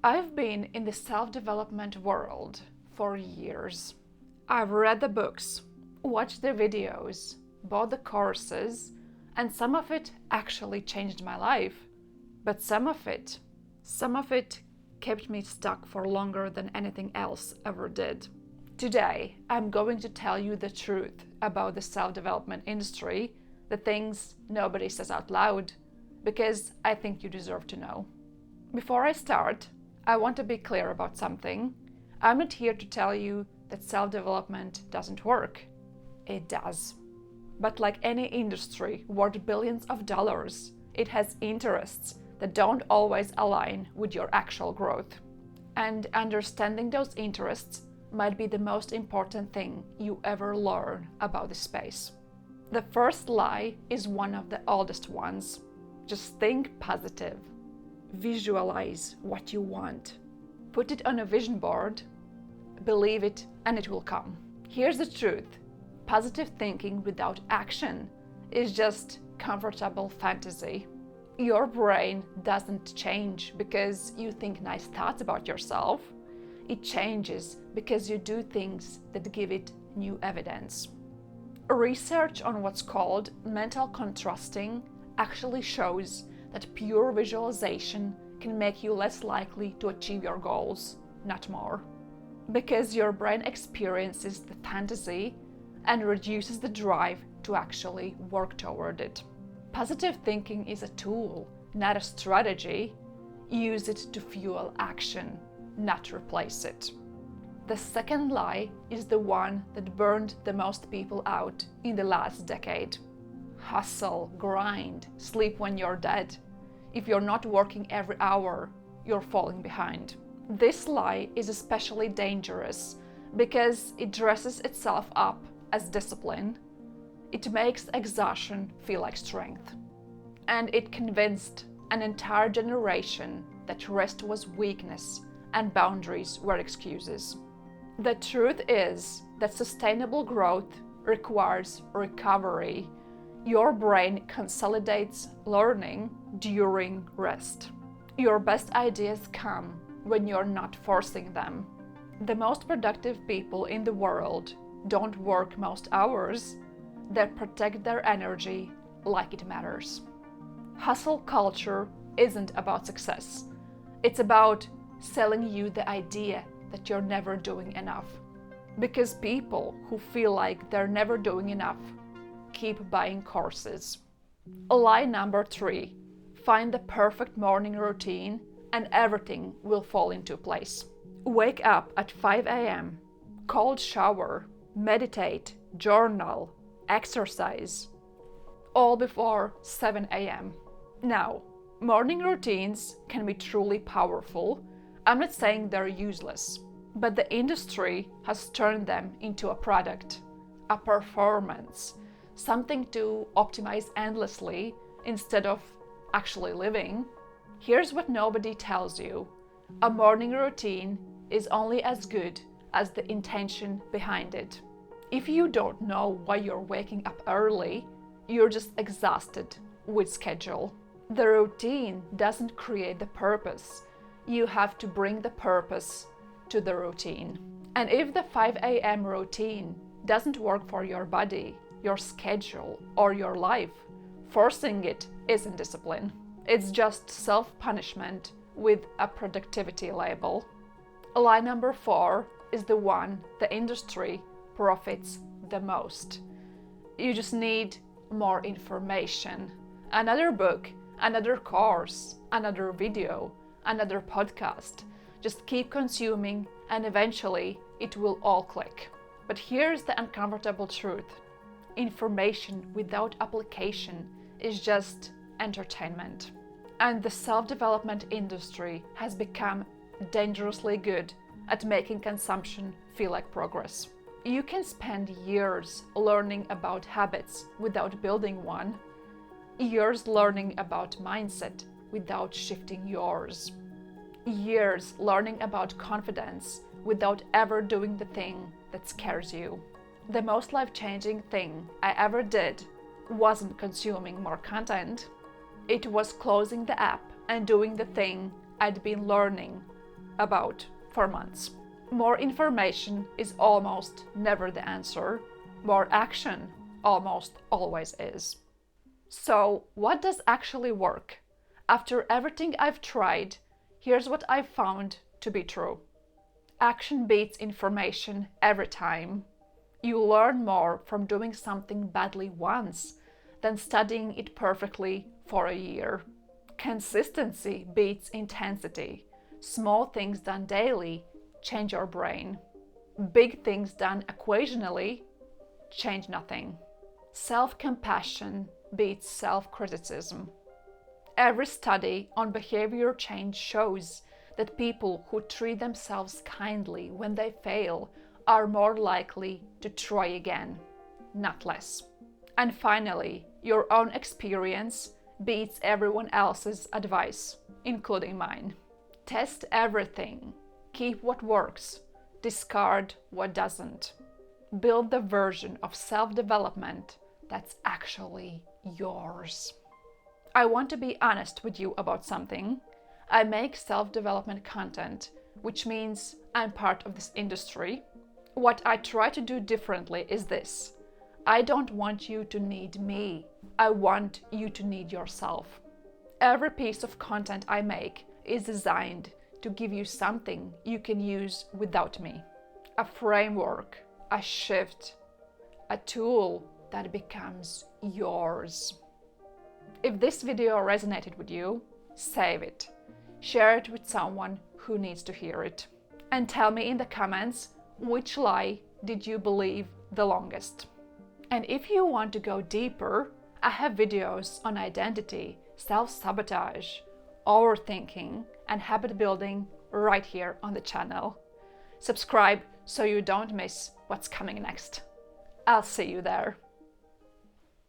I've been in the self-development world for years. I've read the books, watched the videos, bought the courses, and some of it actually changed my life. But some of it kept me stuck for longer than anything else ever did. Today, I'm going to tell you the truth about the self-development industry, the things nobody says out loud, because I think you deserve to know. Before I start, I want to be clear about something. I'm not here to tell you that self-development doesn't work. It does. But like any industry worth billions of dollars, it has interests that don't always align with your actual growth. And understanding those interests might be the most important thing you ever learn about the space. The first lie is one of the oldest ones. Just think positive. Visualize what you want. Put it on a vision board, believe it, and it will come. Here's the truth. Positive thinking without action is just comfortable fantasy. Your brain doesn't change because you think nice thoughts about yourself. It changes because you do things that give it new evidence. Research on what's called mental contrasting actually shows that pure visualization can make you less likely to achieve your goals, not more. Because your brain experiences the fantasy and reduces the drive to actually work toward it. Positive thinking is a tool, not a strategy. Use it to fuel action, not replace it. The second lie is the one that burned the most people out in the last decade. Hustle, grind, sleep when you're dead. If you're not working every hour, you're falling behind. This lie is especially dangerous because it dresses itself up as discipline. It makes exhaustion feel like strength. And it convinced an entire generation that rest was weakness and boundaries were excuses. The truth is that sustainable growth requires recovery. Your brain consolidates learning during rest. Your best ideas come when you're not forcing them. The most productive people in the world don't work most hours. They protect their energy like it matters. Hustle culture isn't about success. It's about selling you the idea that you're never doing enough. Because people who feel like they're never doing enough keep buying courses. Lie number 3. Find the perfect morning routine and everything will fall into place. Wake up at 5 a.m., cold shower, meditate, journal, exercise, all before 7 a.m. Now, morning routines can be truly powerful. I'm not saying they're useless, but the industry has turned them into a product, a performance, something to optimize endlessly instead of actually living. Here's what nobody tells you. A morning routine is only as good as the intention behind it. If you don't know why you're waking up early, you're just exhausted with schedule. The routine doesn't create the purpose. You have to bring the purpose to the routine. And if the 5 a.m. routine doesn't work for your body, your schedule, or your life, forcing it isn't discipline. It's just self-punishment with a productivity label. Lie number 4 is the one the industry profits the most. You just need more information. Another book, another course, another video, another podcast. Just keep consuming and eventually it will all click. But here's the uncomfortable truth. Information without application is just entertainment. And the self-development industry has become dangerously good at making consumption feel like progress. You can spend years learning about habits without building one, years learning about mindset without shifting yours, years learning about confidence without ever doing the thing that scares you. The most life-changing thing I ever did wasn't consuming more content. It was closing the app and doing the thing I'd been learning about for months. More information is almost never the answer. More action almost always is. So, what does actually work? After everything I've tried, here's what I've found to be true. Action beats information every time. You learn more from doing something badly once than studying it perfectly for a year. Consistency beats intensity. Small things done daily change your brain. Big things done occasionally change nothing. Self-compassion beats self-criticism. Every study on behavior change shows that people who treat themselves kindly when they fail are more likely to try again, not less. And finally, your own experience beats everyone else's advice, including mine. Test everything. Keep what works. Discard what doesn't. Build the version of self-development that's actually yours. I want to be honest with you about something. I make self-development content, which means I'm part of this industry. What I try to do differently is this. I don't want you to need me. I want you to need yourself. Every piece of content I make is designed to give you something you can use without me. A framework, a shift, a tool that becomes yours. If this video resonated with you, save it. Share it with someone who needs to hear it. And tell me in the comments which lie did you believe the longest. And if you want to go deeper, I have videos on identity, self-sabotage, overthinking, and habit building right here on the channel. Subscribe so you don't miss what's coming next. I'll see you there.